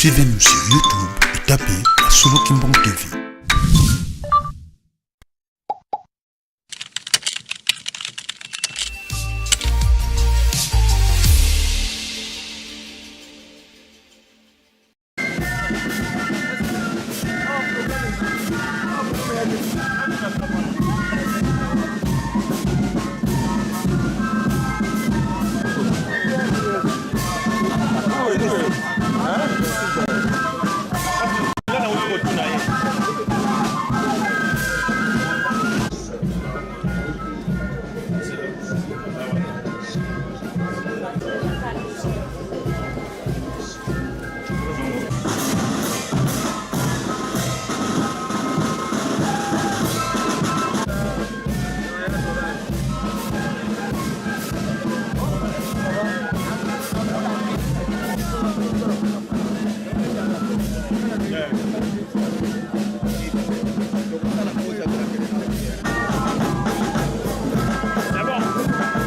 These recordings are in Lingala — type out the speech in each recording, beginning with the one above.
Suivez-nous sur YouTube et tapez la Solo Kimbong TV. C'est bon.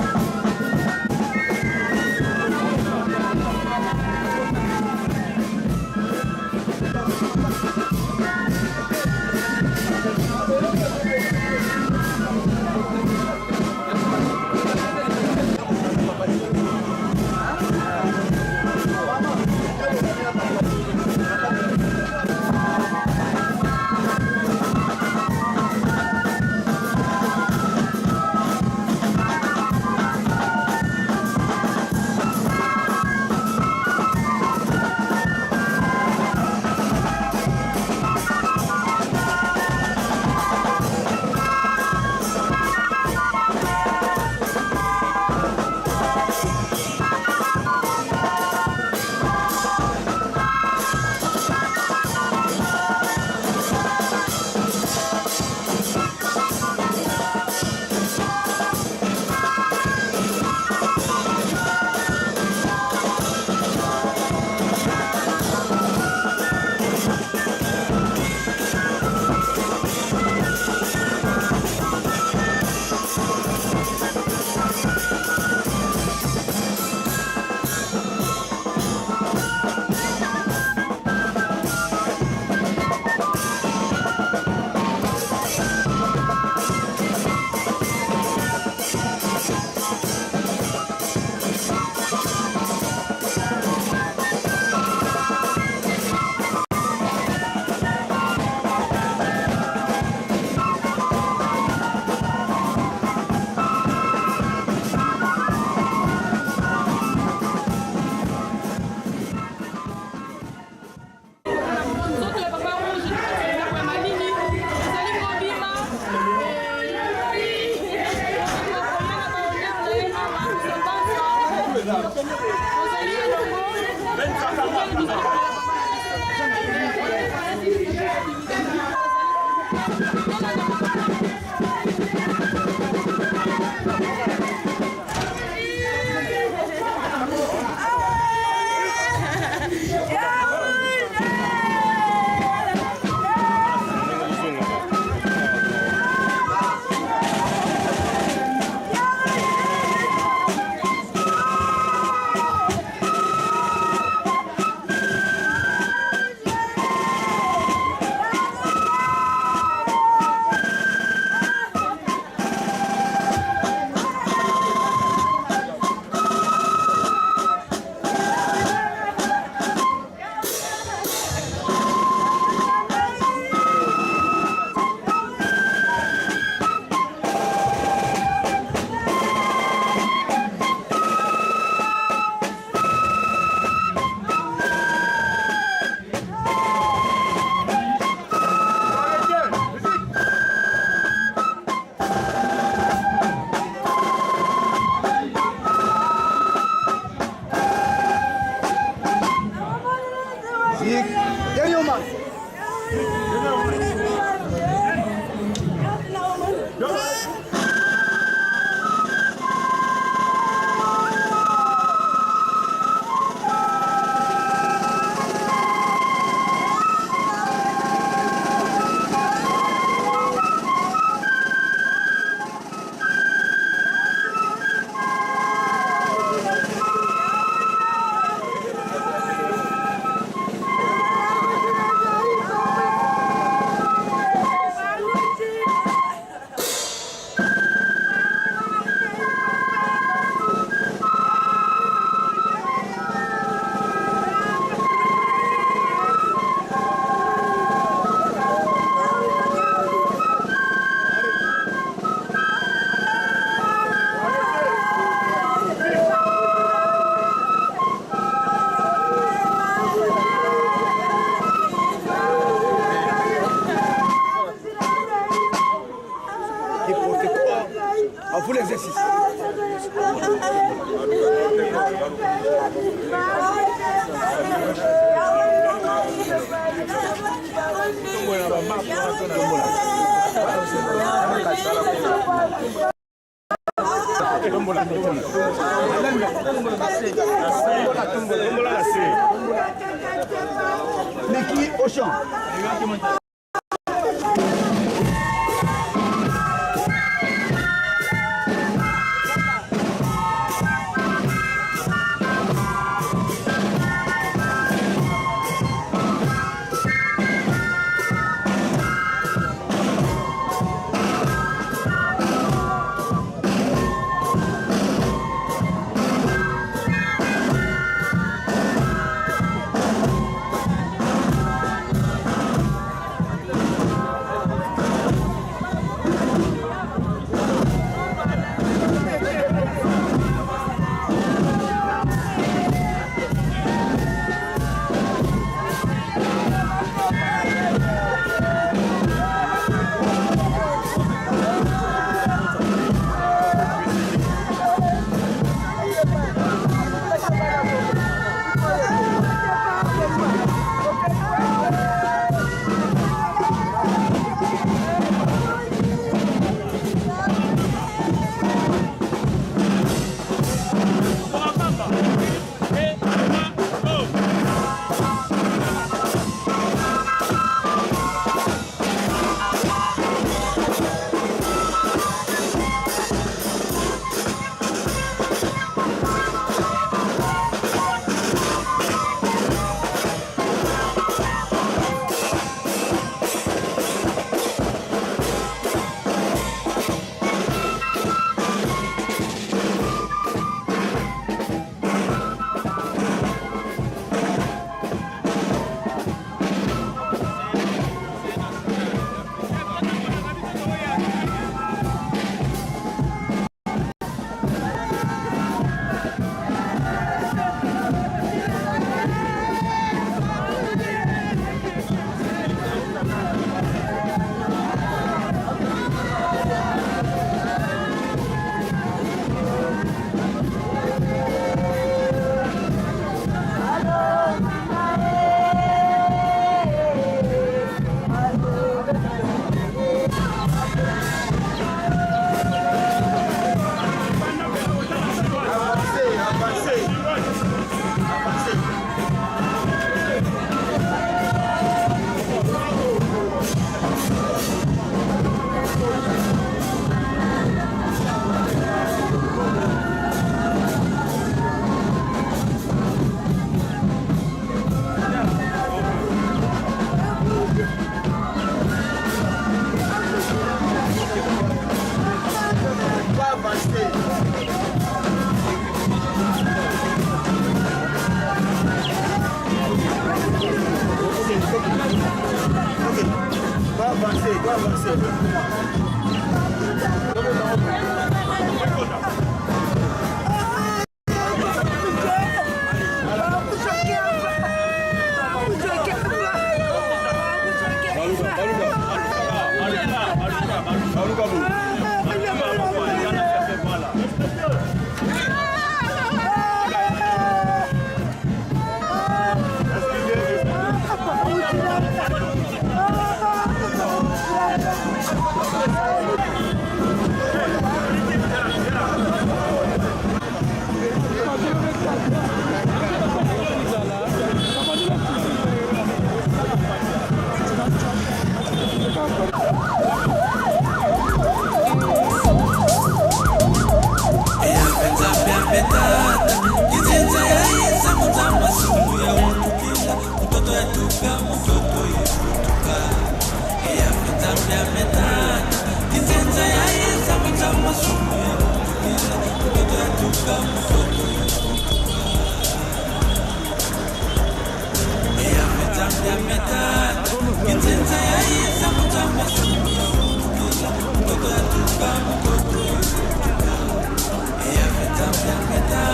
Niki Auchan. Yeah.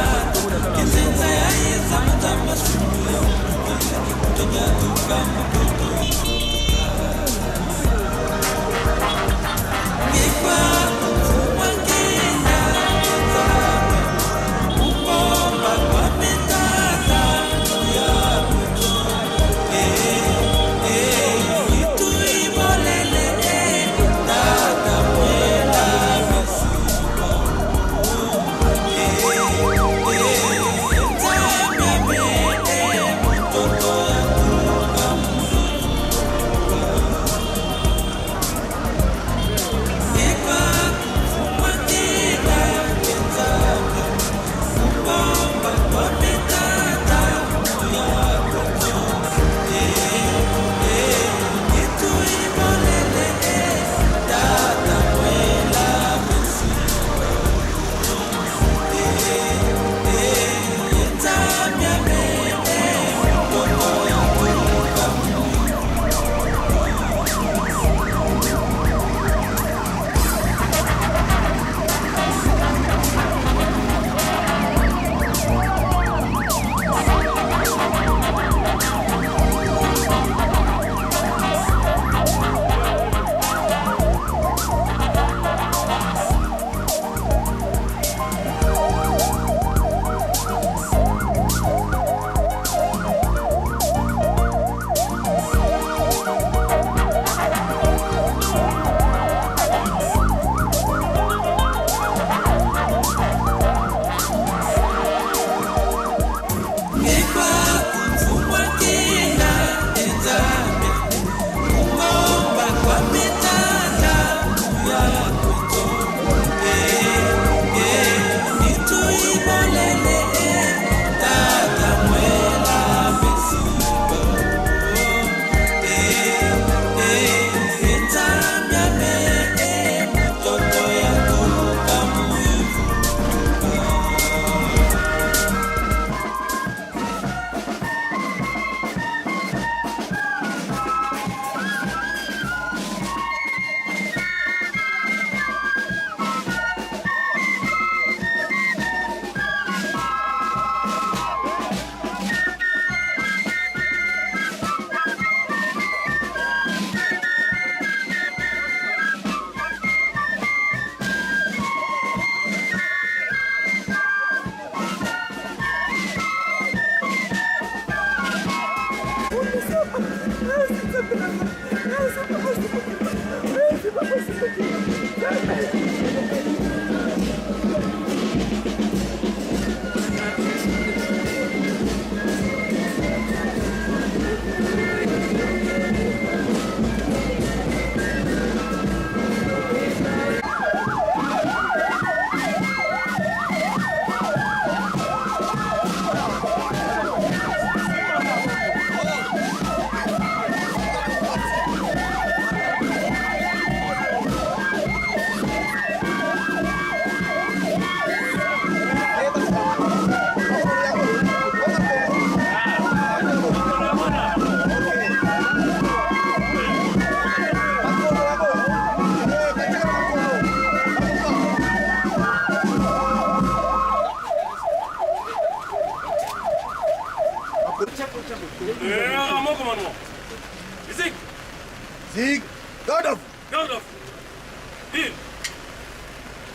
Zig, garde à vous. Garde à vous. Une.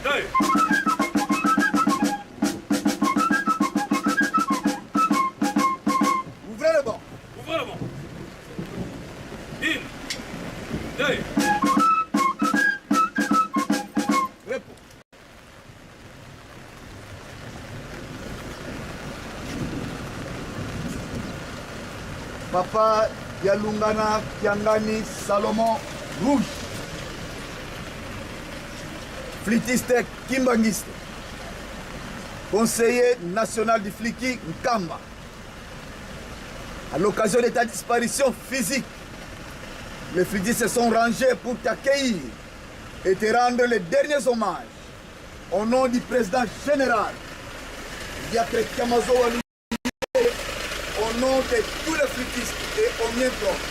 Deux. Ouvrez le banc. Ouvrez la banque. Une. Deux. Repos. Papa Yalungana Kiangani Salomon Rouge. Flitiste Kimbangiste. Conseiller national du Fliki Nkamba. À l'occasion de ta disparition physique, les flitistes se sont rangés pour t'accueillir et te rendre les derniers hommages. Au nom du président général, Diacre Kamazo Walou, au nom de tous les flitistes et au mien propre,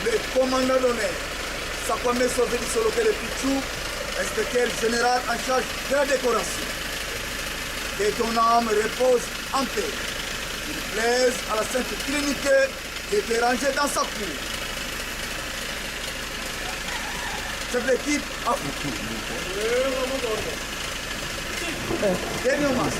le commandant d'honneur, Sakwame Sovedi Soloke de Pichou, inspecteur général en charge de la décoration. Que ton âme repose en paix. Il plaise à la Sainte Trinité de te ranger dans sa cour. Chef d'équipe, à vous. Dernier hommage.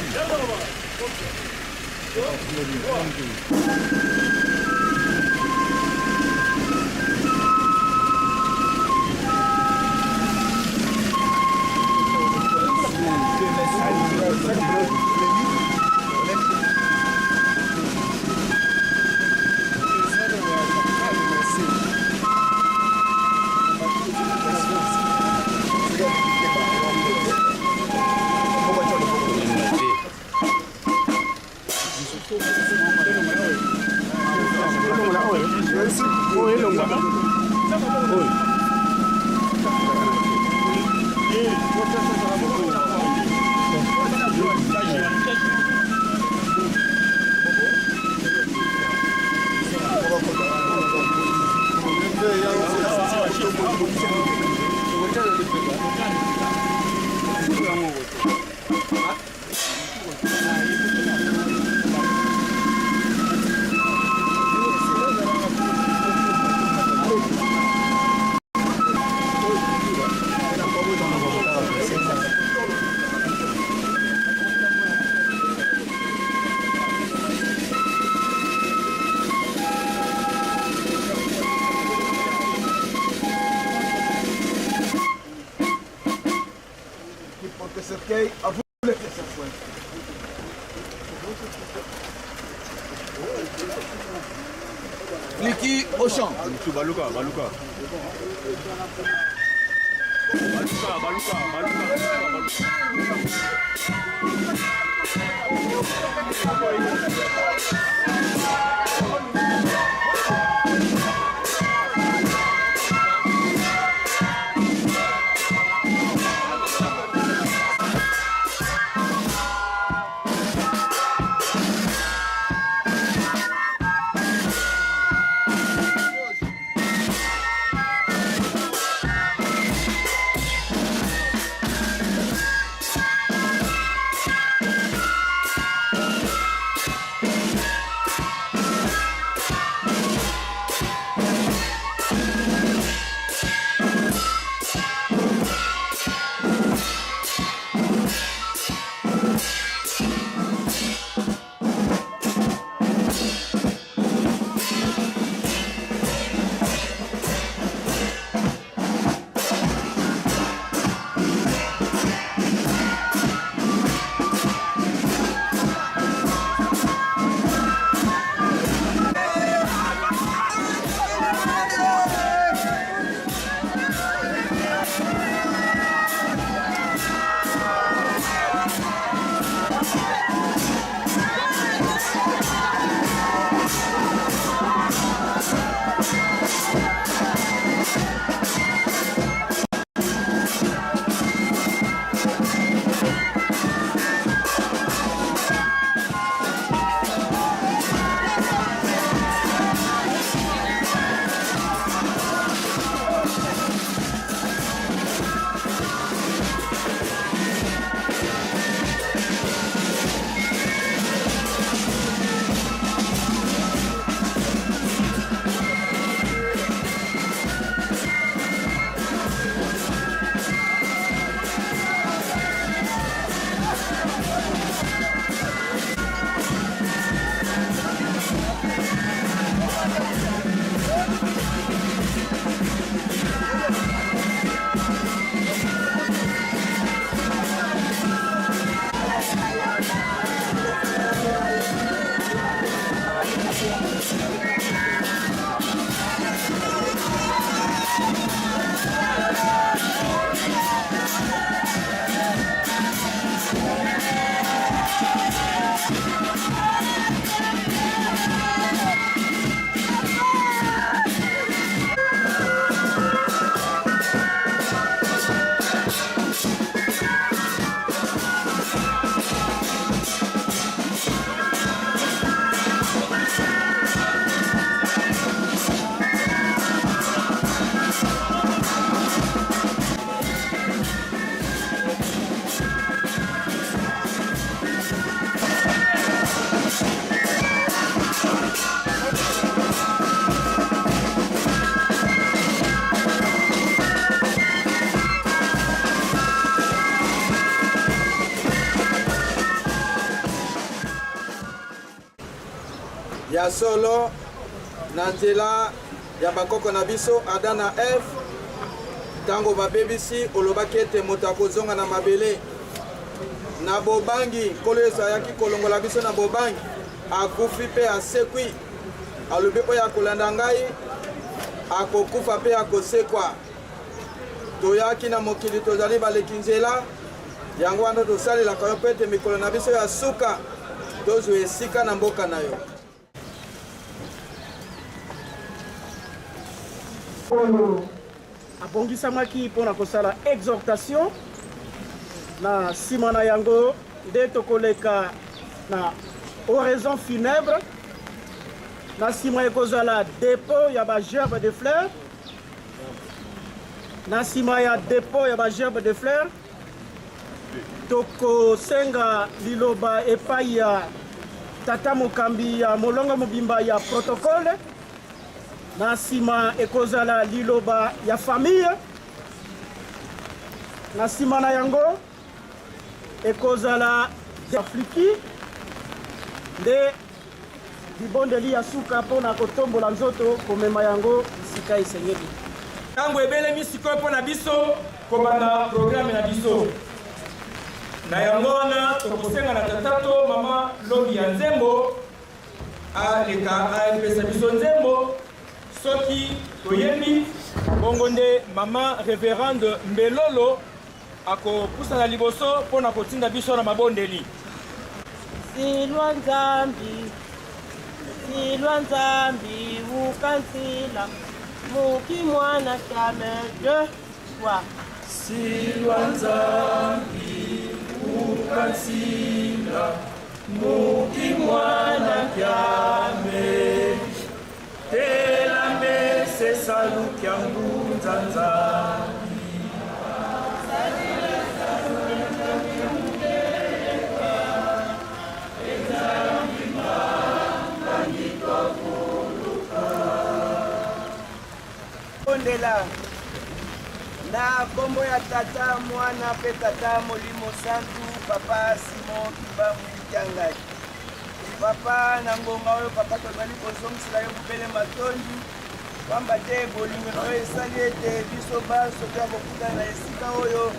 À vous les faire ça. Fliki au champ. Baluka. ya solo na nzela ya bakoko na biso Adam na Eve tango babebisi olobaki ete moto akozonga na mabele na bobangi nkolo Yesu ayaki kolongola biso na bobangi akufi mpe asekwi alobi oyo akolanda ngai akokufa mpe akosekwa toyaki na mokili tozali baleki nzela yango wana tosalelaka yo mpe ete mikolo na biso ya suka tozwa esika na mboka na yo. abongisamaki mpona kosala exhortation na nsima na yango nde tokoleka na oraison funèbre na nsima ekozala dépôt ya bagerbe de fleurs na nsima ya dépôt ya bagerbe de fleurs tokosenga liloba epai ya tata mokambi ya molongo mobimba ya protocole na nsima ekozala liloba ya famille na nsima na yango ekozala afriki nde libondeli ya suka mpona kotombola nzoto komema yango esika esengeli ntango ebelemi sikoyo mpona biso kobanda programe na biso na yango wana tokosenga na tata to mama lobi ya nzembo aleka apesa biso nzembo soki toyebi bongo nde mama révérende mbelolo akopusana liboso mpona kotinda biso na mabondeli. Silwa nzambi ukansila muki mwana kyame de wa Silwa nzambi ukansila muki mwana kyame telame sesalukya ngunzanza ondela na kombo ya tata mwana pe tata molimo santu papa Simon Kibamu Kiangai papa na ngonga oyo papa tozali kozongisela yo bubele matondi pamba te bolingo na oyo esali ete biso baso ya kokutana na esika oyo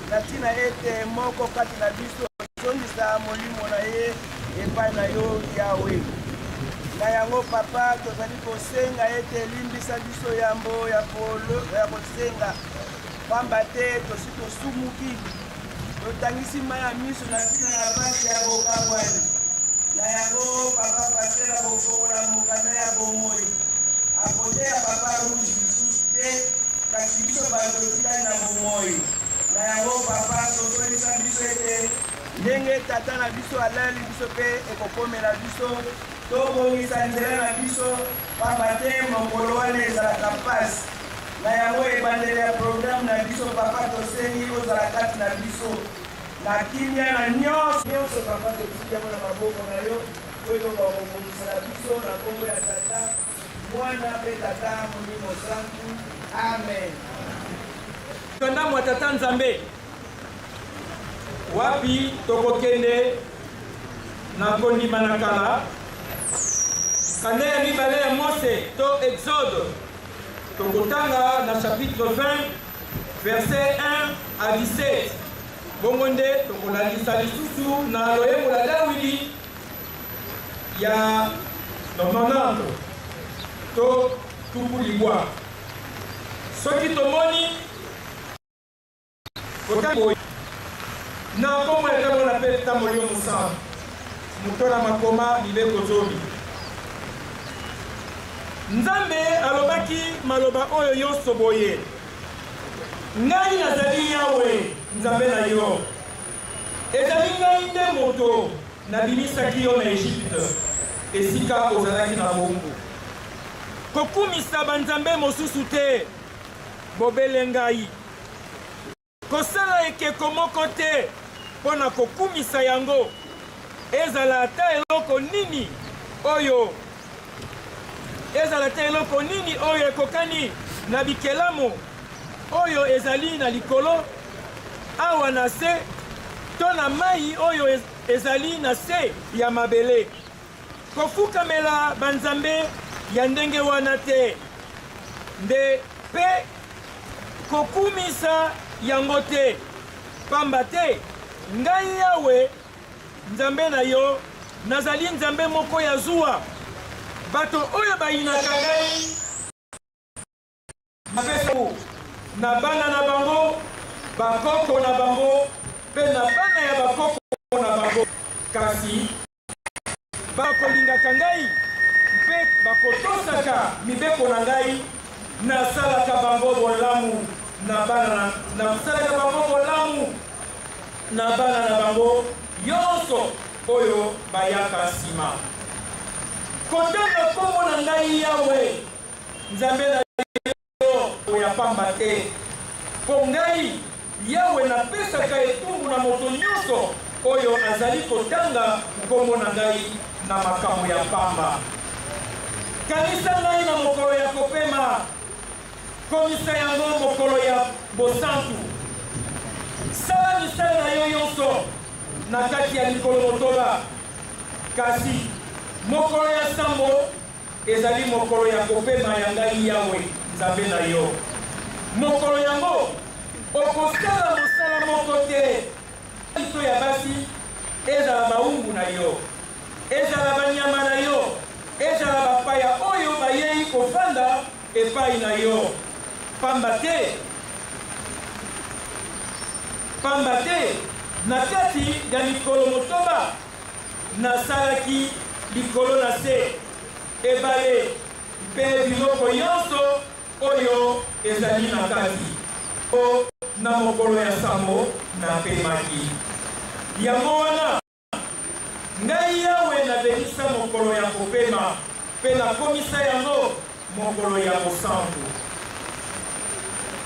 na ntina ete moko kati na biso ozongisa molimo na ye epai na yo yawe na yango papa tozali kosenga ete elimbisa biso yambo ya kosenga pamba te tosi tosumuki totangisi mai ya miso na ntina ya basi ya bokabwani na yango papa pasela bokobola mokanda ya bomoi akote ya papa Rouge lisusu te kasi biso bazotikali na bomoi na yango papa tozolisa biso ete ndenge tata na biso alali biso mpe ekokomela biso tobongisa nzela na biso pamba te mokolo wana ezalaka mpasi na yango ebandeli ya programe na biso papa tosengi ozala kati na biso na kimia na nyonso papa totiki yango na maboko na yo oyo bakobongisa na biso na kombo ya tata mwana mpe tata molimo santu amen. Kandamo ya tata nzambe wapi tokokende na kondima na kala kanda ya mibale ya Mose to Exode tokotanga na chapitre 20 verset 1 à 17 bongo nde tokolalisa lisusu na loyembo la Dawidi ya 90 to tuku libwa soki tomoni kotango na kombo ya tango na pe tambo yo musantu mutola makoma libeko zomi Nzambe alobaki maloba oyo nyonso boye ngai nazali yawe nzambe na yo ezali ngai nde moto nabimisaki yo na Egypte esika ozalaki na bongo kokumisa banzambe mosusu te bobele ngai kosala ekeko moko te mpo na kokumisa yango ezala ata eloko nini oyo ekokani na bikelamu oyo ezali na likolo awa na se to na mai oyo ezali na se ya mabele kofukamela banzambe ya ndenge wana te nde mpe kokumisa yango te pamba te ngai yawe nzambe na yo nazali nzambe moko ya zuwa bato oyo bayinaka ngai mapesa na bana na bango bakoko na bango mpe na bana ya bakoko na bango kasi bakolingaka ngai mpe bakotosaka mibeko na ngai nasalaka bango bolamu na bana nasalaka bango bolamu na bana na bango nyonso oyo bayaka nsima kotanga kombo na ngai yawe nzambe na yo ya pamba te mpo ngai yawe napesaka etumbu na moto nyonso oyo azali kotanga kombo na ngai na makambo ya pamba kanisa ngai na mokolo ya kopema komisa yango mokolo ya bosantu sala misala na yo nyonso na kati ya mikolo motoba kasi mokolo ya sambo ezali mokolo ya kopema ya ngai yawe nzambe na yo mokolo yango okosala mosala moko te biso ya basi ezala baungu na yo ezala banyama na yo ezala bapaya oyo bayei kofanda epai na yo pamba te na kati ya mikolo motoba nasalaki likolo na se ebale mpe biloko nyonso oyo ezali na kati o na mokolo ya sambo napemaki yango wana ngai yawe nabebisa mokolo ya kopema mpe nakomisa yango mokolo ya bosantu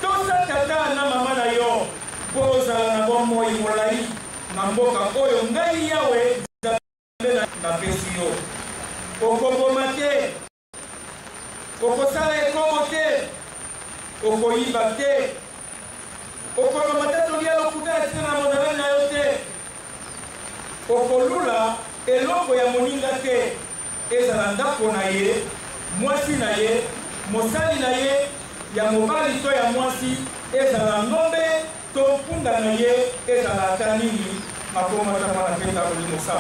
tosa tata na mama na yo mpo ozala na bomoi molai na mboka oyo ngai yawe napesi yo okoboma te okosala ekobo te okoyiba te okoloma te tolia lokuta ya te na mondele na yo te okolula eloko ya moninga te ezala ndako na ye mwasi na ye mosali na ye ya mobali to ya mwasi ezala ngombe to mpunda na ye ezala ata nini makomata mwana peta kolimosa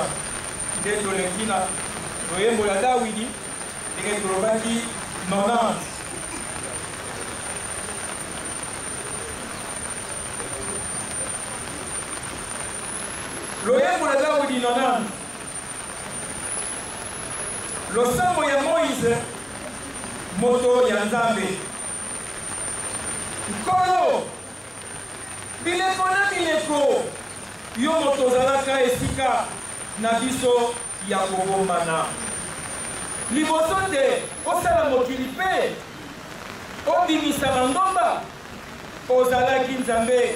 nde toleki na loyembo ya dawidi ndenge tolobaki 90 loyembo ya dawidi 90 losambo ya moïse moto ya nzambe nkolo bileko na bileko yo moto ozalaka esika na biso ya kobombana liboso te osala mokili mpe obimisa bangomba ozalaki nzambe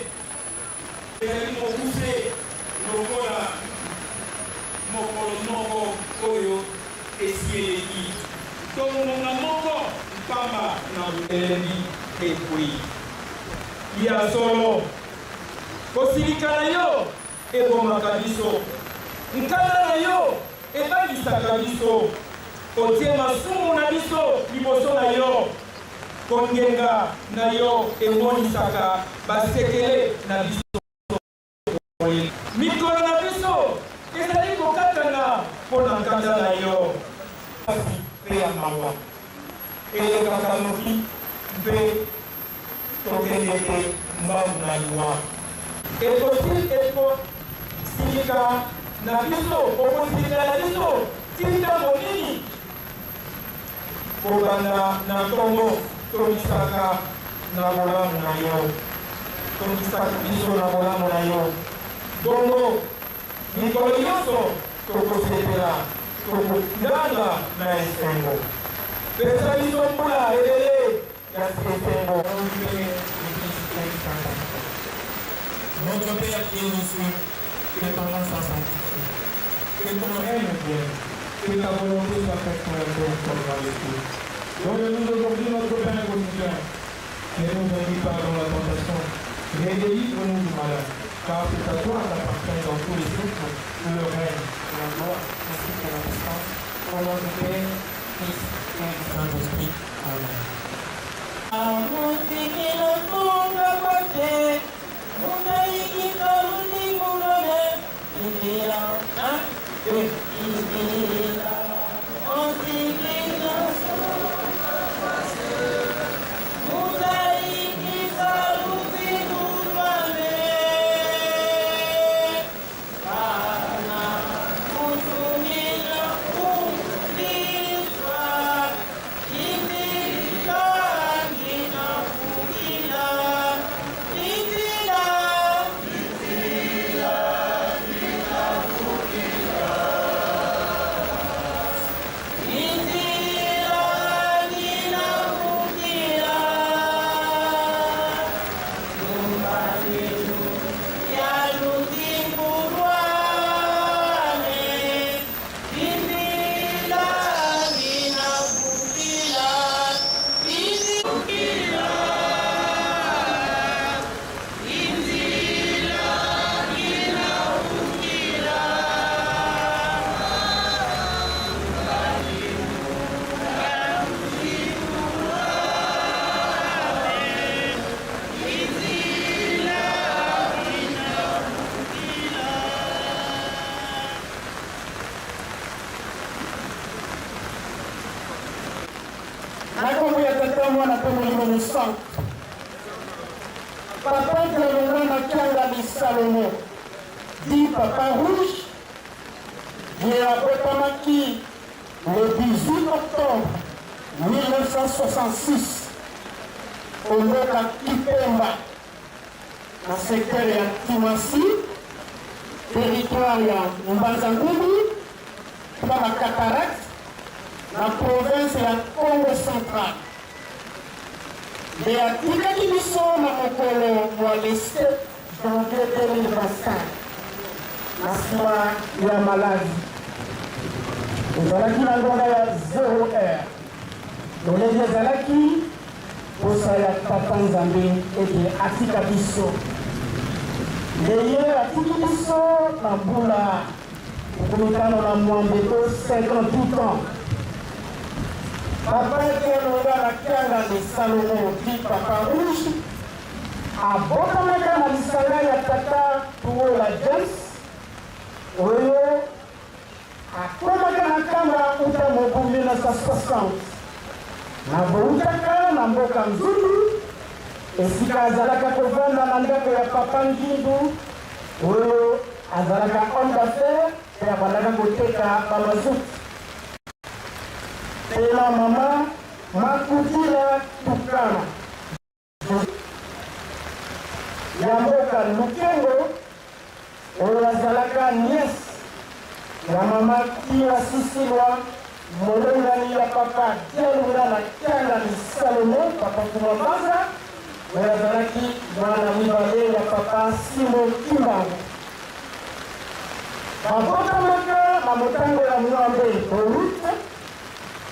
ezali mokuse lokola mokolo moko oyo esieleki tomongonga moko pamba na elembi ekwei ya solo kosilika na yo ebomaka biso nkala na yo ebalisaka biso otie masumu na biso liboso na yo kongenga na yo emonisaka basekele na biso mikolo na biso ezali kokatana mpo na nkanda na yo mpe ya mawa elekaka noki mpe tokendeke mbangu na liwa ekosilika na biso okosilika na biso tintango nini kobanda na ntongo tomisaka na bolamu na yo tomisaka biso na bolamu na yo bongo mikolo nyonso tokosepela tokondanga na esengo pesa biso mbula ebele ya esengo Notre Père qui est aux cieux, que ton nom soit sanctifié, que ton règne vienne, que ta volonté soit faite sur la terre comme dans les cieux. Donne-nous aujourd'hui notre pain quotidien, et ne nous induis pas dans la tentation, mais délivre-nous du malin, car c'est à toi qu'appartient dans tous les siècles le règne, la gloire, ainsi que la puissance, pour au nom du Père, Fils et du Saint-Esprit. Amen. Papa Dialonga Kianga di Salomon, dit Papa Rouge, j'ai apporté le 18 octobre 1966 au Loka Kipemba, dans le secteur de Timasi, territoire de Mbanzangoumi, dans la cataracte, dans la province de Congo central. Et à tous les qui sont dans mon colon, moi, le 7 janvier 2025, il y a maladie. Les Alaki n'ont 0 heure. Donc les Alaki, pour ça, il y a Papa Nzambe et des Atikabiso. Les Atikabiso, la boula, pour nous dans la moindre de 58 ans. Papa Dialonga la Kianga de Salomon, dit Papa Rouge, a Bokamaka na Lisanga ya Tata pour la James, Oyo, a Komaka na Kamba uta mobu 1960. Na Boutaka, na Mboka Nzulu, esika azalaka kovanda na ndako ya Papa Ngindu, Oyo, azalaka homme d'affaires, et abandaka koteka bamazuti. Et la maman m'a coupé la tukana. Yamboka Lukengo, Olazalaka Nies, la maman qui a Sicilwa, Molongani la papa, Dialonga la Kianga ni Salomon, papa Kumambaza, Olazalaki, Mwana Mibale, la papa Simon Kimbango. Mabota Maka, Mamotango la Mwambe, Borute,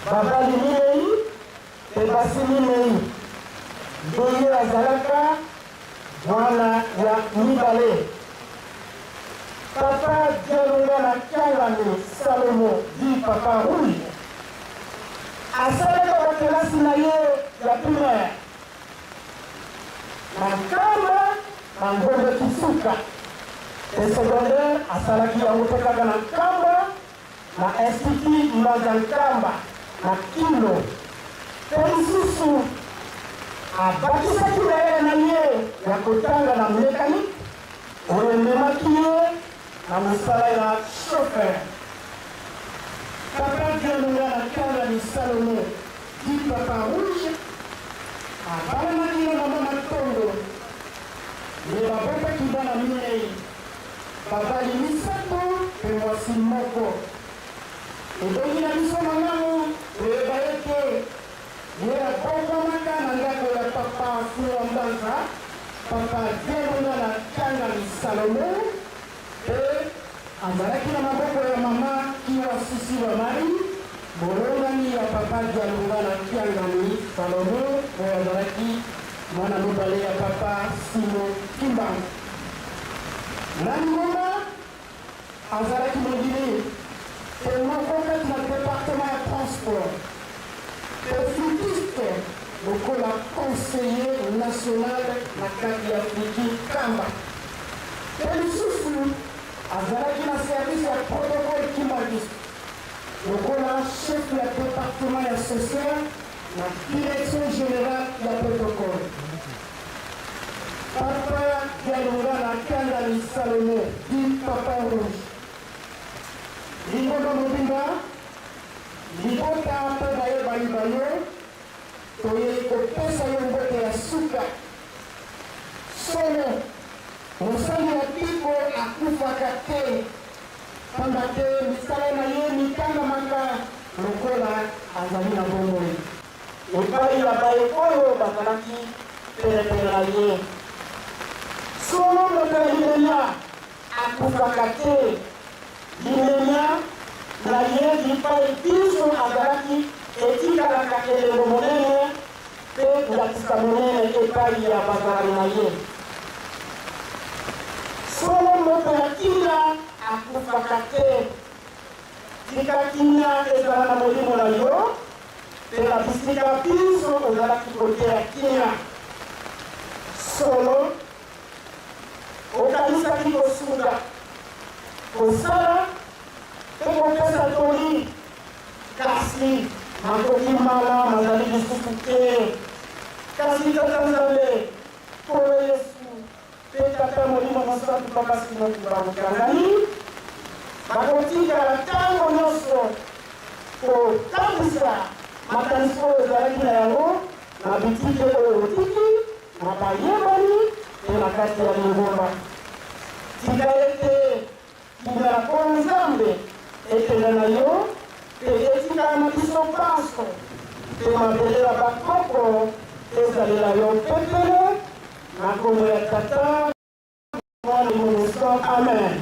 Baba Limei, et Bassimei, Doye Azalaka, Mwana ya Mibale. Papa Dialonga na Kianga ni Salomon, dit Papa Rouge. Asalaka bakelasi na ye ya primaire. Na Kamba, na Ngombe Kisuka. Et secondaire, asalaki yango mpe kaka na Kamba, na Institut Mazankamba. Na kilo pelisusu abakisaki na ye na ye ya kotanga na mécanique oyo ememaki ye na mosala ya chauffeur. Papa Dialonga na Kianga ni Salomon, dit Papa Rouge, abalanaki ye mama Matongo ye babotaki bana minei babali misato mpe mwasi moko. Edongi na biso malamu oyeba ete ye abokamaka na ndako ya Papa Fuambanza, Papa Dialonga na Kianga ni Salomon, mpe azalaki na maboko ya mama Kiwa Sisila Mari, bolongani ya Papa Dialonga na Kianga ni Salomon, oyo azalaki mwana mobale ya Papa Simon Kimbango. Na Ngoma azalaki modili et mon frère dans le département lokola conseiller national na kati ya Fliki Kamba. Mpe lisusu azalaki na service ya protocole Kimbangiso lokola chef ya département ya social na direction générale ya protocole. Papa Dialonga na Kandali Salomé dit Papa Rouge. Lingondo Mobimba, libota mpe bayebani bayo toyei kopesa yo mbote ya suka. Solo mosali ya biko akufaka te, pamba te misala na ye mikangamaka lokola azali na bomoi. Epai ya baye oyo bazalaki perepere na ye. Solo moto limenya akufaka te, limenya na ye lipai biso azalaki etikalaka elembo monene mpe kolakisa monene epai ya bazalaki na ye. Solo moto ya kimia akufaka te, tika kimia ezala na molimo na yo mpe na bisika biso ozalaki koteya kimia. Solo okanisaki kosunga kosala mpe kopesa toli, kasi makoki malamu azali lisusu te. Kasi tata Nzambe nkolo Yesu mpe tata molimo mosantu papa simoki bakokangani bakotikala ntango nyonso kotambwisa makanisi oyo ezalaki na yango na bitike oyo otiki na bayebani mpe na kati ya lingomba. Tika ete kimia mpo Nzambe ekende na yo mpe etikala na biso panso mpe mabele ya bakoko ezalela yo pepele na kombo ya tata mwana monoso. Amen.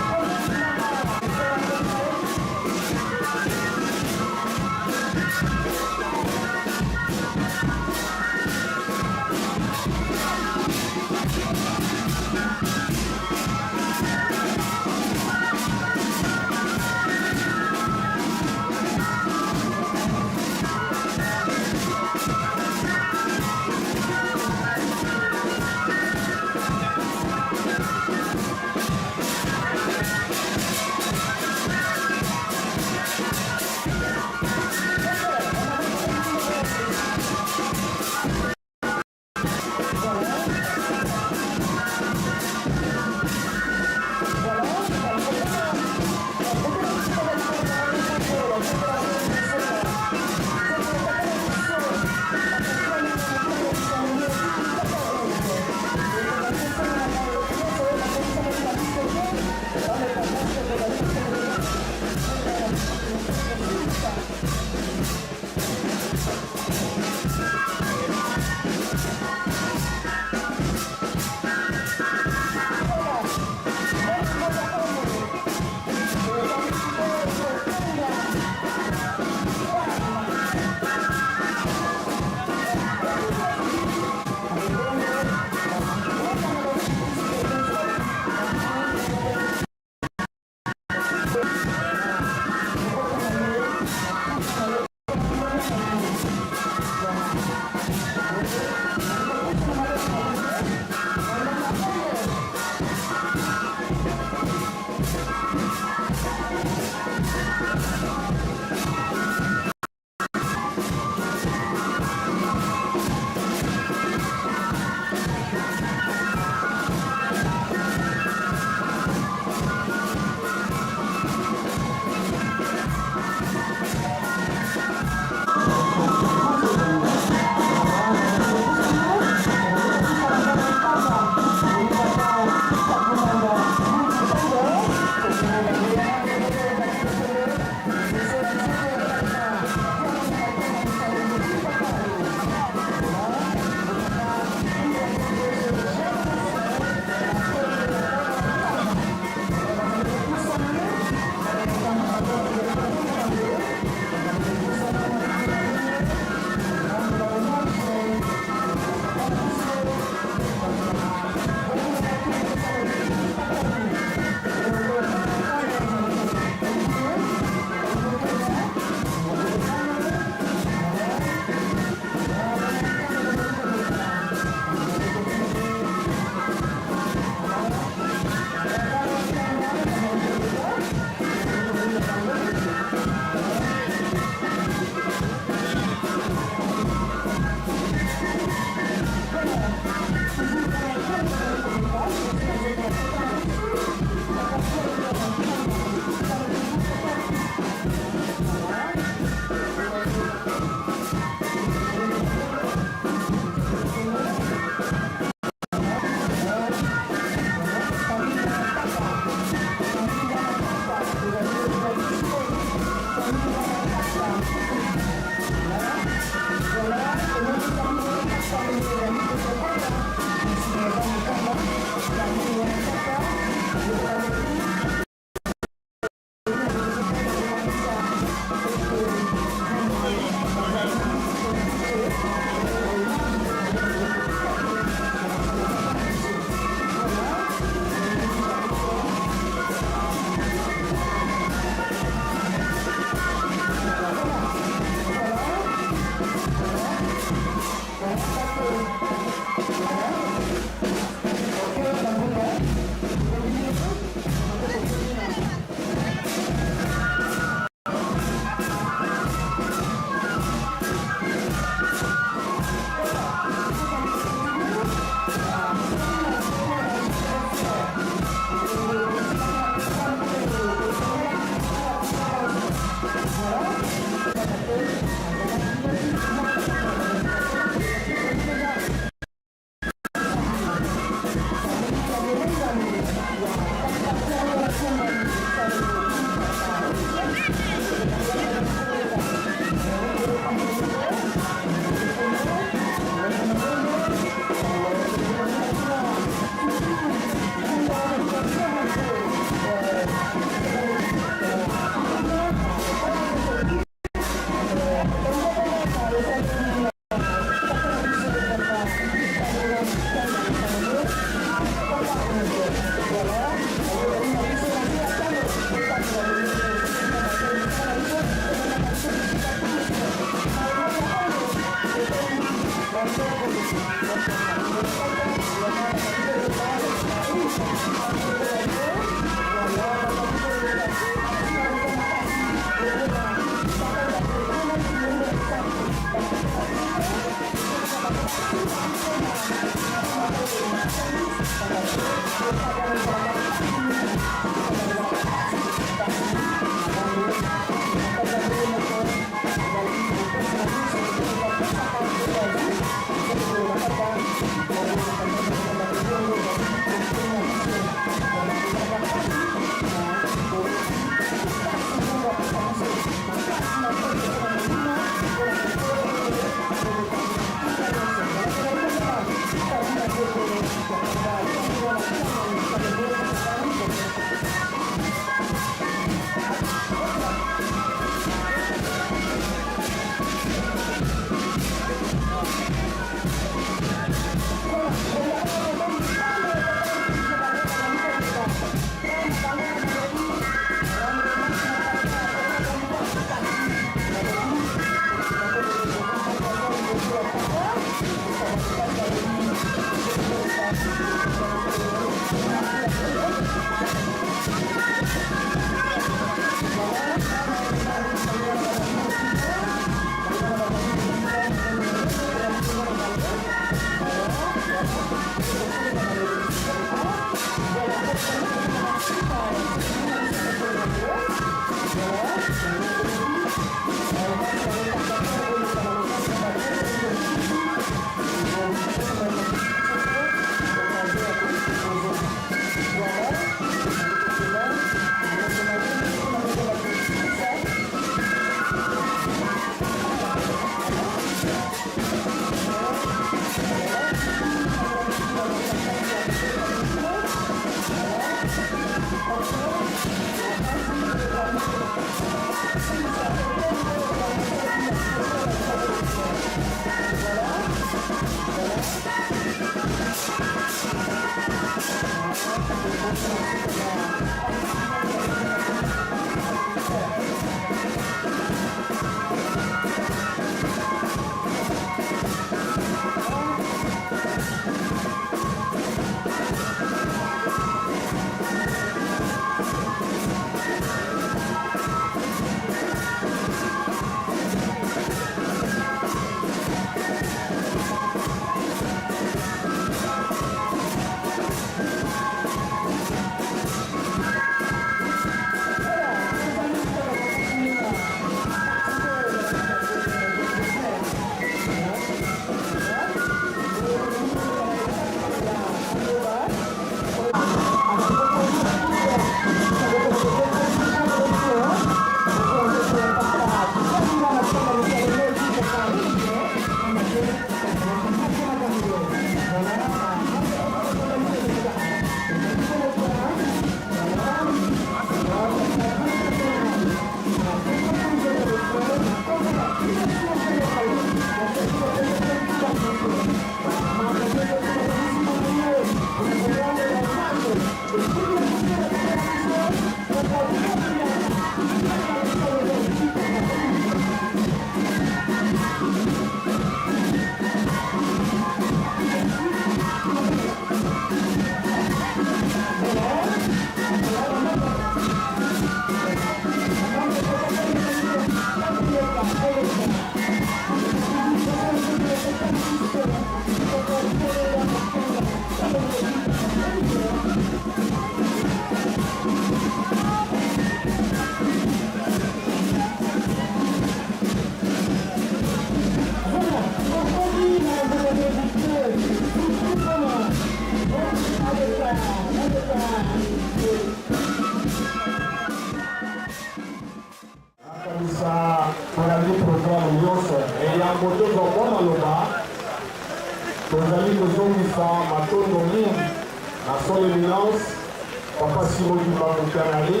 Papa Simon du Babukanali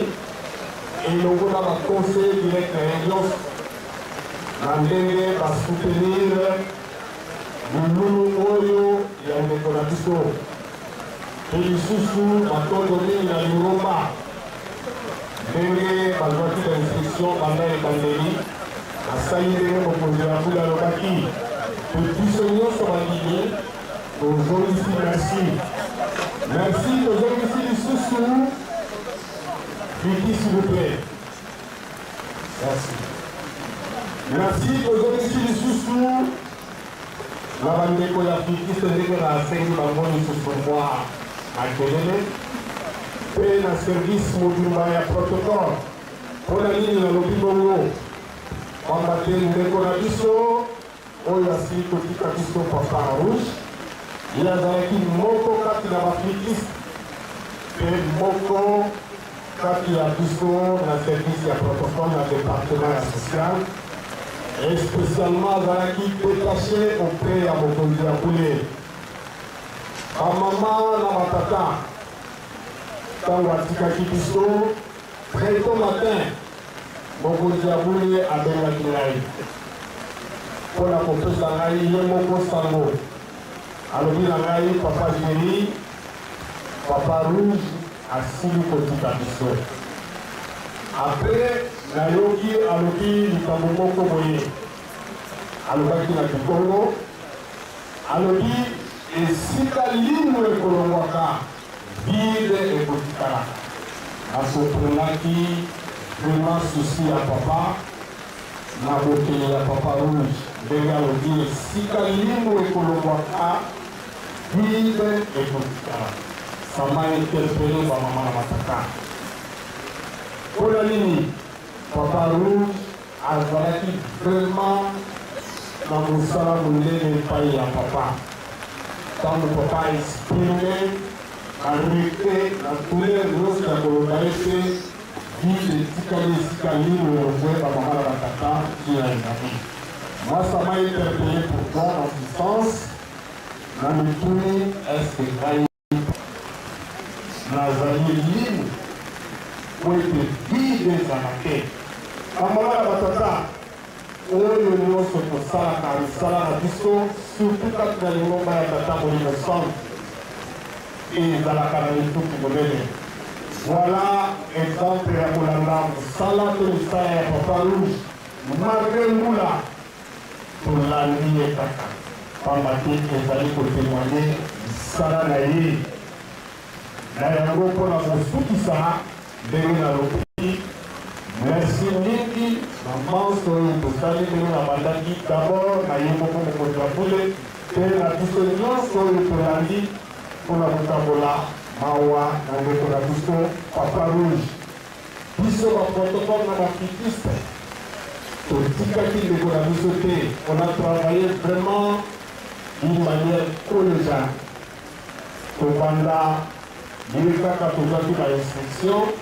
et le gouvernement conseil direct à Elios Nandenge va soutenir le nouveau Oyo et un décoratisme. Et le sous-sous, ma tondomine, la Luroma, Denge, ma voiture d'inscription, ma mère et Bandeli, à Saïdé, mon projet à Boula Lobaki, que tous ceux qui sont alignés, aujourd'hui ici, merci. Merci aux hommes ici du sous-sous. Vicky, s'il vous plaît. Merci. Merci aux hommes ici du sous-sous. La bande de Vicky se dit que la scène va venir sous moi à Kélé. Et le service mobile et protocole. Pour la ligne de l'Obibongo. On va faire une décoration. On va essayer de faire un petit peu Papa Rouge. Il y a un moko kati na baflikiste et moko kati ya biso na service ya protocole na département social et spécialement azalaki détaché auprès ya mokonzi ya bule bamama na batata ntango atikaki biso très tôt matin mokonzi ya bule abengaki ngai mpona kopesa ngai ye moko sango. Alors, il y a Papa Géry, Papa Rouge, à Sili Kotikabisou. Après, la Yogi, Aloki, Likamoko Koboye, Alobaki na Kikongo, Aloki, et Sika Limu et Kolongwaka, Bide et Kotikara. À ce prenaki, vraiment souci à Papa, Naboke à Papa Rouge, Béga Aloki, Sika Limu et Kolongwaka, Vive et Kotikara. Ça m'a interpellé par Maman Mataka. Pour la ligne, Papa Rouge a vraiment dans mon salon de payer à Papa. Quand le Papa exprimé, arrêté, dans tous les roses de la colonisation, Vive et Tikali, le revêt par Maman Mataka, qui a une amie. Moi, ça m'a interpellé pour toi dans ce sens. Dans le tournée, est-ce que Gaï Nazali ligne pour être guidé dans la quai. Amala Batata, on est nous sur le sala car le sala a disco, surtout quand il y a une bombe à Tata pour le sang et dans la canalité tout pour le voilà exemple à Moulanda, sala que le sala est Papa Rouge, malgré Moula pour la ligne Tata. Pambaté est allé pour témoigner, sala naïe. Na yango mpona kosukisa ndenge nalobi merci mingi na manso oyo tosali ndenge na bandaki dabord na ye moko mokonzi ya bule mpe na biso nyonso oyo tolandi mpona kotambola mawa na ndeko na biso Papa Rouge biso baprotocole na bafitiste totikaki ndeko na biso te on a travaillé vraiment d'une manière collégiale tobanda Kaka tozaki ba instruction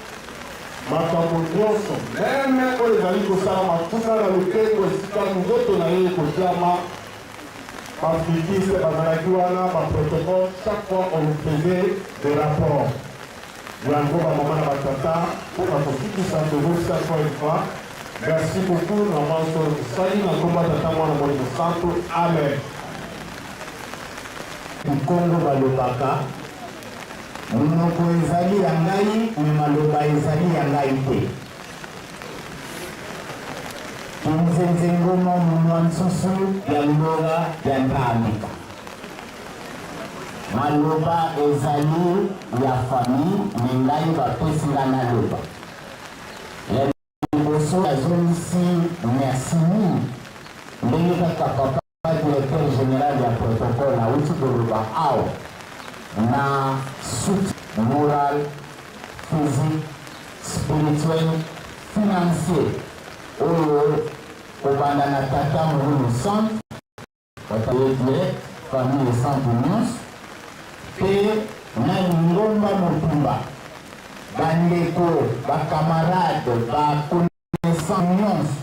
makambo nyonso meme oyo ezali kosala matuna na lokengo esika nzoto na ye kotiama baflikiste bazalaki wana baprotocole chaque fois on faisait des rapports yango bamama na batata mpona kosukisa tozosika fois une fois merci beaucoup na manso tosali na nkombo ya tata mwana molimo santo amen Kongo balobaka monoko ezali ya ngai me maloba ezali ya ngai te kinzenze ngoma monwa nsusu ya loga ya ndamika maloba ezali ya famille mengai bapesi nga naloba ya liboso azongisi merci mingi ndenge kaka papa directeur général ya protocole auti koloba awa na soutien moral physique spirituel financier oyo kobanda na tata molimo centre bataye direct famille centre nyonso mpe na lingomba motumba bandeko bakamarade bakonaissant nyonso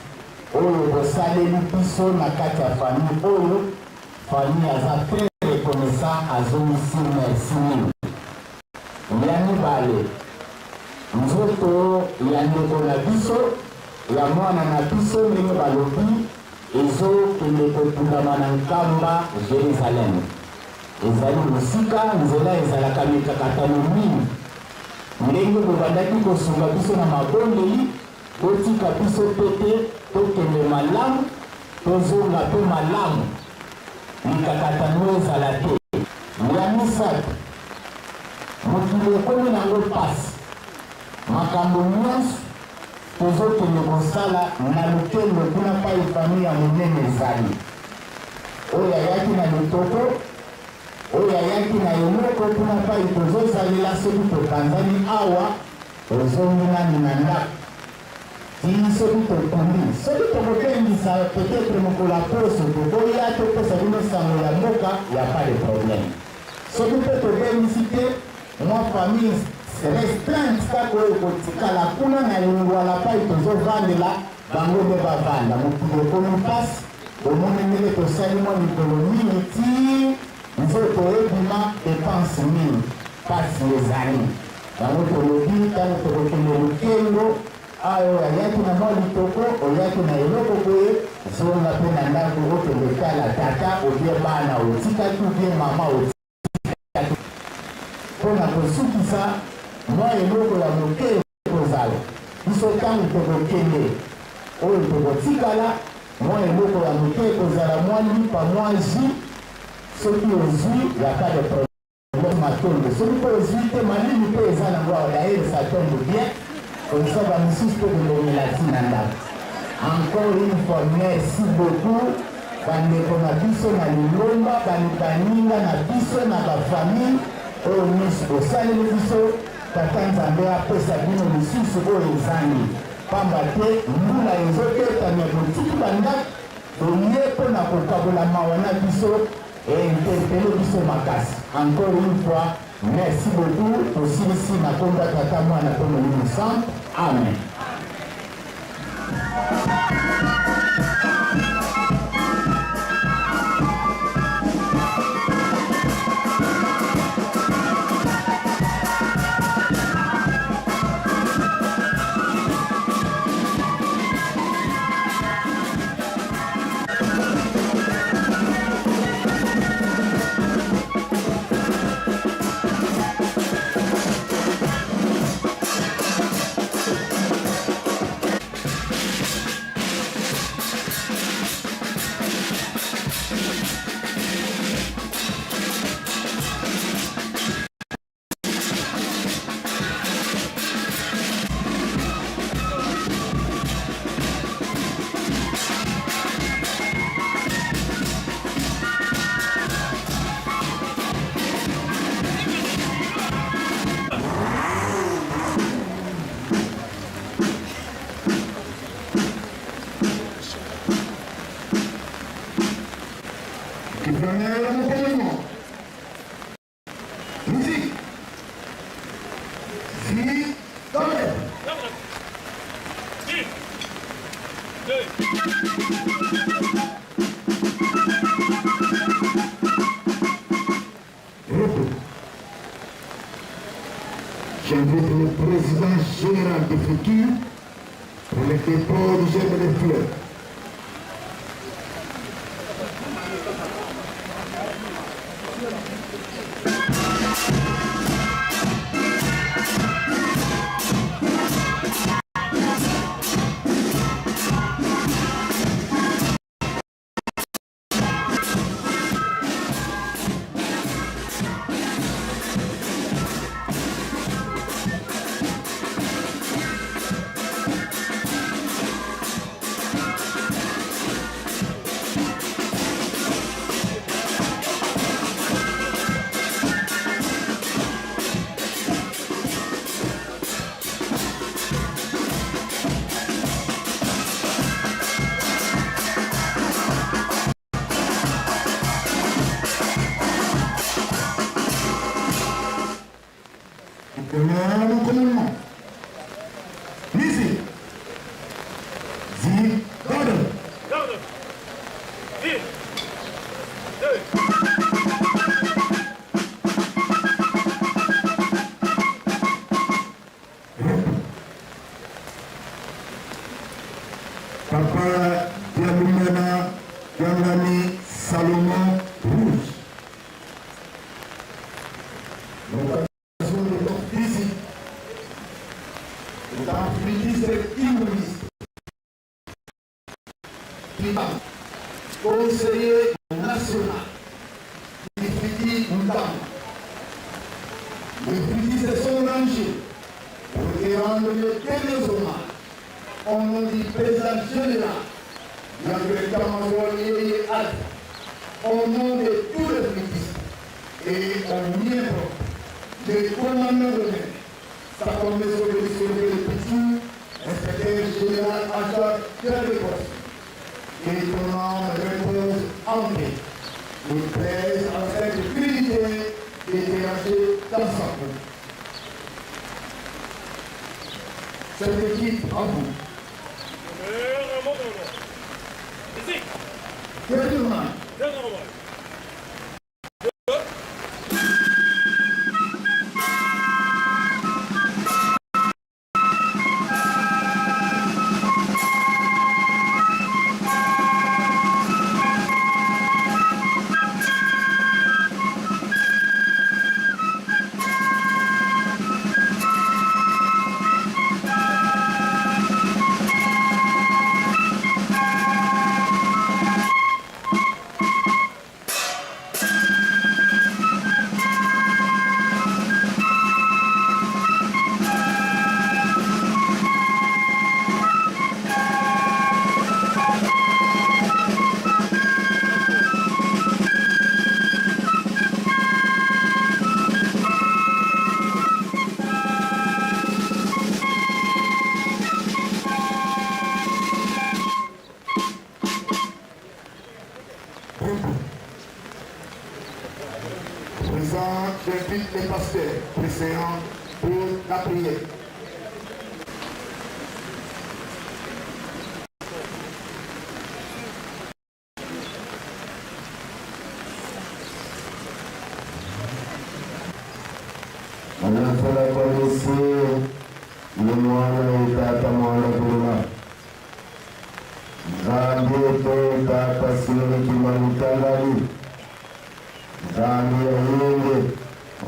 oyo bosaleli biso na kati ya famille oyo famille aza très reconnaissant azongisi merci mingi ya mibale nzoto ya ndeko na biso ya mwana na biso ndenge balobi ezokende kotungama na nkamba Jérusalem ezali mosika nzela ezalaka mikakatano mingi ndenge bobandaki kosunga biso na mabondeli botika biso pete tokende malamu tozonga mpe malamu mikakatano ezala te ya misato mokili ekomi nango pasi makambo nyonso tozokende kosala na lukendo kuna pa efamille ya monene ezali oyo ayaki na litoko oyo ayaki na eloko kuna pai tozosalela soki topanzani awa ozongi nani na ndako ti soki tokundi soki tokobengisa peut-être mokolo aposo tokoya topesa bino sango ya mboka ya pas de problème soki mpe tobengisi te mwa famille restreinte kaka oyo kotikala kuna na lingwala pai tozovandela bango nde bavanda mokili ekomi mpasi omoni ndenge tosali mwa mikolo mingi ti nzoto ebima dépense mingi mpasi ezali bango tolobi ntango tokokende lukendo ayo ayaki na mwa litoko oyaki na eloko boye zonga mpe na ndako okende tala tata obie bana otikaki obie mama otikaki mpona kosukisa mwa eloko ya moke ekozala biso ntango tokokende oyo tokotikala mwa eloko ya moke ekozala mwa lipa mwa ji soki ozwi ya pas de problème matondo soki mpe ozwi te malili mpe eza nango awa daire ça tombe bien komisa bamisusu mpe kolongela ntina ndako encore une fois merci beaucoup bandeko na biso na lilomba baninga na biso na bafamille oyo nyonso bosaleli biso tata nzambe apesa bino lisusu oyo ezangi pamba te mbula ezoketana botiki bandako oye mpo na kokabola mawa na biso interpele biso makasi encore une fois merci beaucoup tosilisi na komba tata mwana mpe molimo centre amen. J'invite le président général de futur pour le dépôt du germe des fleurs. dans le commandement. Musique. Zik, garde. Garde. 1, 2. Papa Diaboumena Diamani Salomon Rouge. L'occasion de notre visite est un ministre immuniste, conseiller national du Fidi Ndam. Les Fidi se sont rangés pour lui rendre les derniers hommages. Au nom du président général, l'état-major Yéyé Ad, au nom de tous les fédistes et au mien propre, le commandant de l'air, sa commission de surveiller le petit, inspecteur général adjoint de la défense, et ton nom repose en paix. Il plaise à cette unité déterragée dans sa peau. Cette équipe en vous. Ici. Gentlemen, Gentlemen. j'invite les pasteurs précédents pour la prière. Anafala polisi ni mwana itata mwana kulima zambi to tata siri kimanitangani zambi ya yenge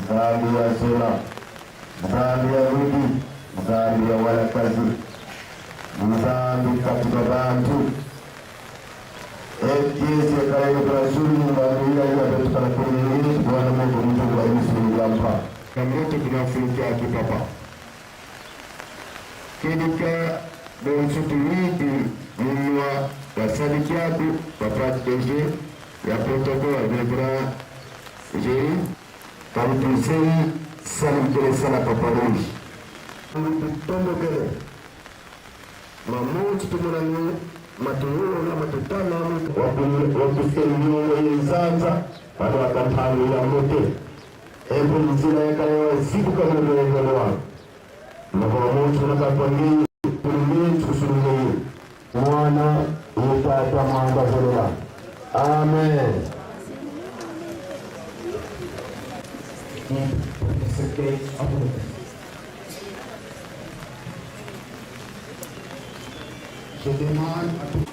zambi ya sura zambi ya rudi zambi ya walakazi zambi katika bantu ekiesi kaya kurasuri mbadila ya betukana kumini bwana mungu mtu wa Yesu yampa Kamoto tunafunika kipapa. Kidika don sutumiti munwa wasadikiatu papateje ya protokol vibra jeri karutusei salim kele sana papa Rouge. Tombo kele mamuti tumunani matuyulo na matutana wakusemi wenzanza pada wakatani ya mote epo nzira yakayo siku kama ndio na kwa moto na kwa nini tulimeni kusuluhu mwana utata mwanga zora amen. Je demande à tous.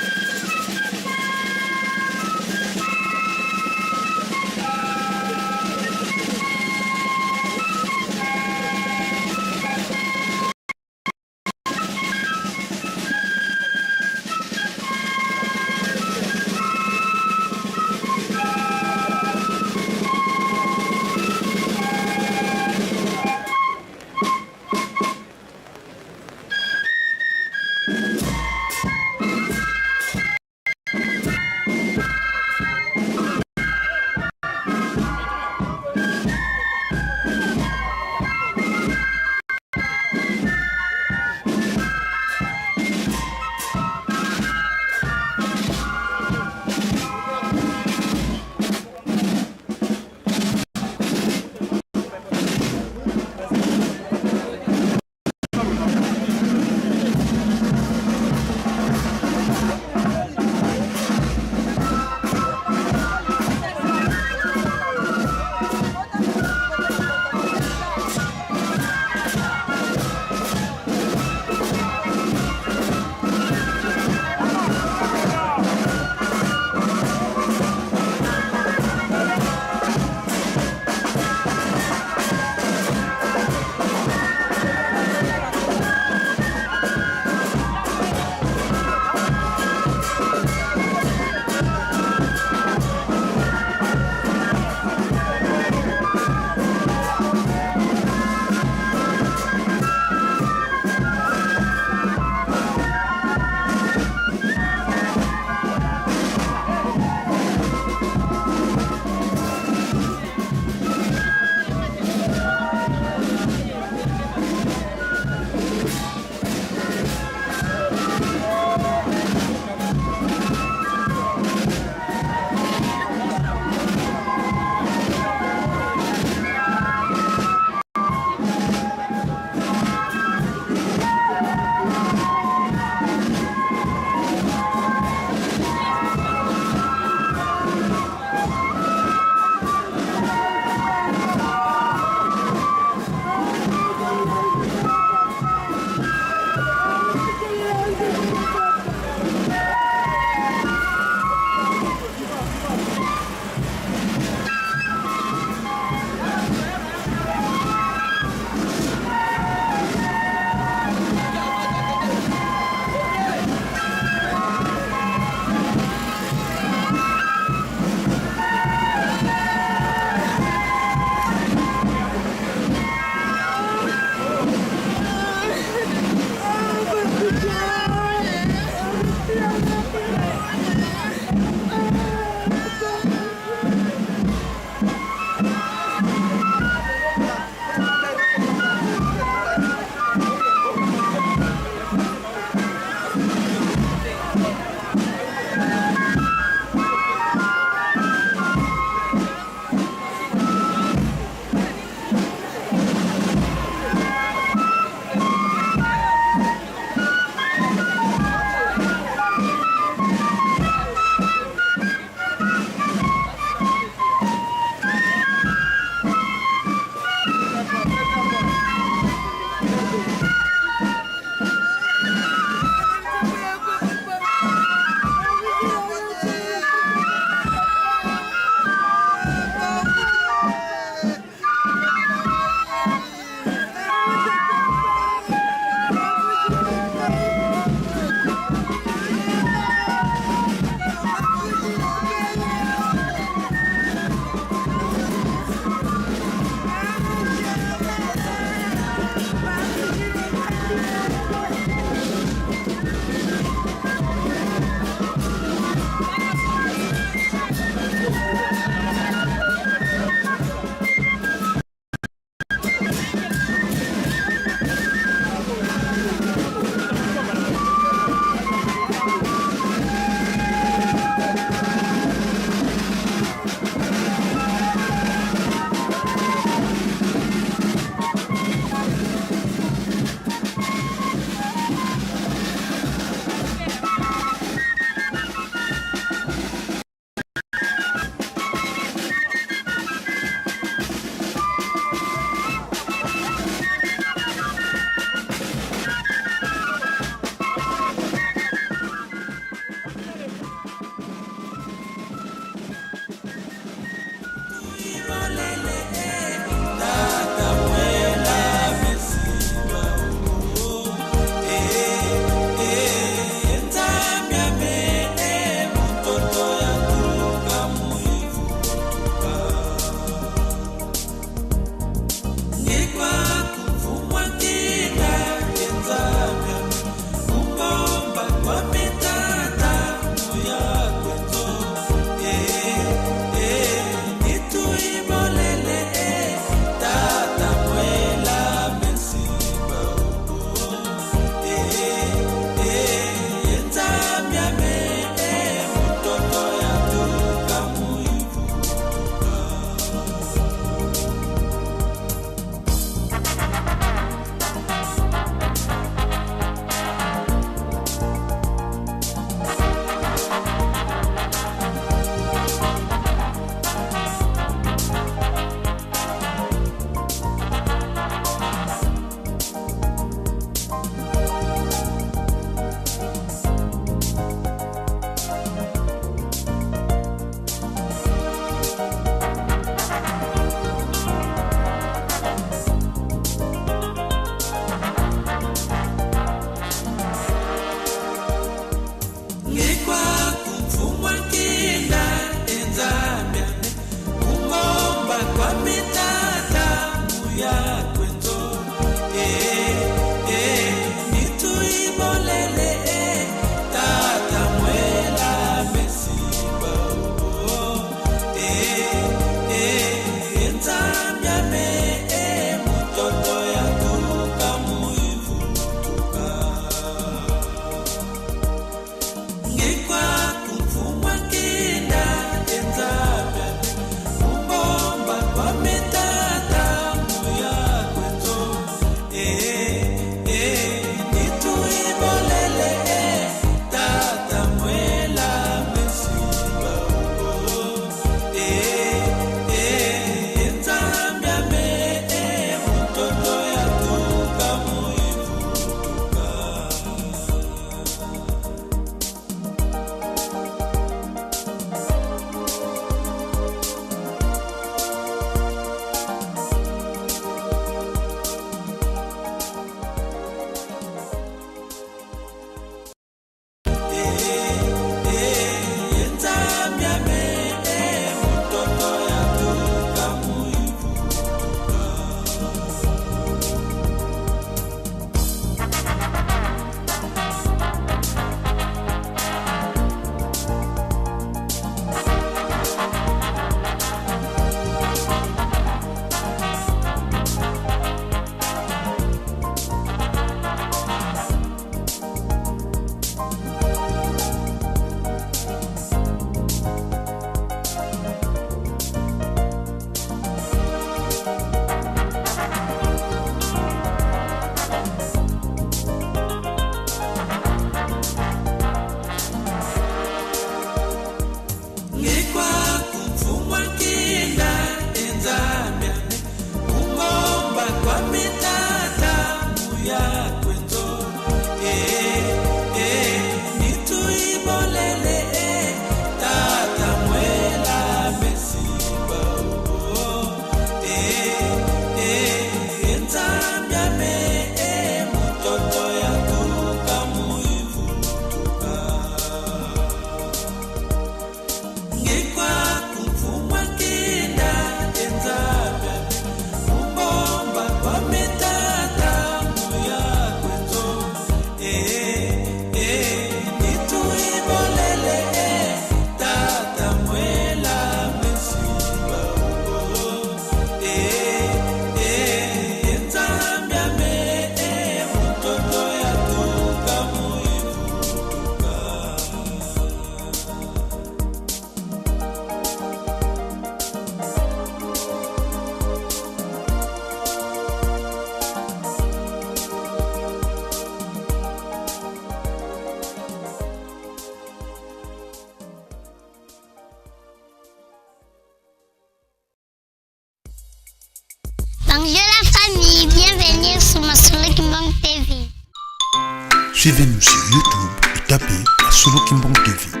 Suivez-nous sur YouTube, tapez Solo Kimbong TV.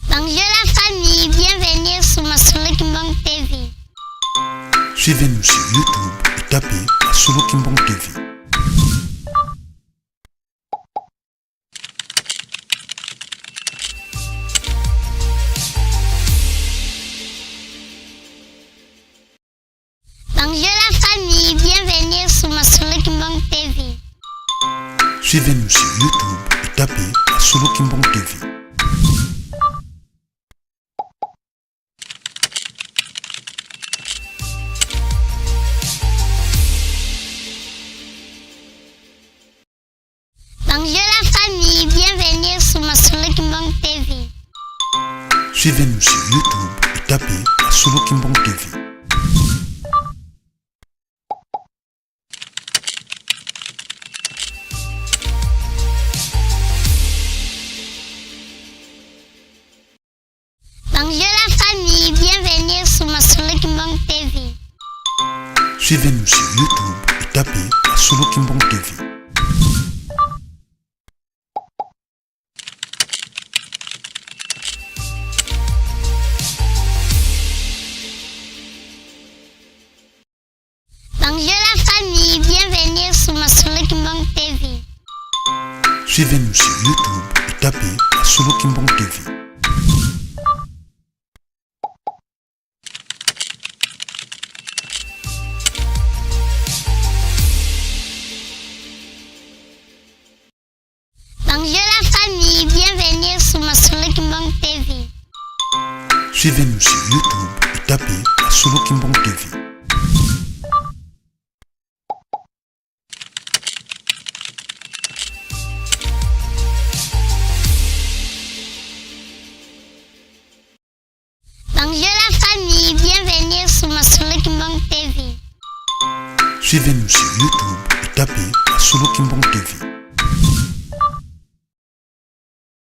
Bonjour la famille, bienvenue sur ma Solo Kimbong TV. Suivez-nous sur YouTube, tapez Solo Kimbong TV. Bonjour la famille, bienvenue sur ma Solo Kimbong TV. Suivez-nous sur YouTube, tapez Solo Kimbong TV. Bonjour la famille, bienvenue sur ma Solo Kimbong TV. Suivez-nous sur YouTube, tapez Solo Kimbong TV. Bonjour la famille, bienvenue sur ma Solo Kimbong TV. Suivez-nous sur YouTube, tapez Solo Kimbong TV. Bonjour la famille, bienvenue sur ma Solo Kimbong TV. Suivez-nous sur YouTube, tapez Solo Kimbong TV. Bonjour la famille, bienvenue sur ma Solo Kimbong TV. Suivez-nous sur YouTube, tapez Solo Kimbong TV. Bonjour la famille, bienvenue sur ma Solo Kimbong TV. Suivez-nous sur YouTube, tapez Solo Kimbong TV.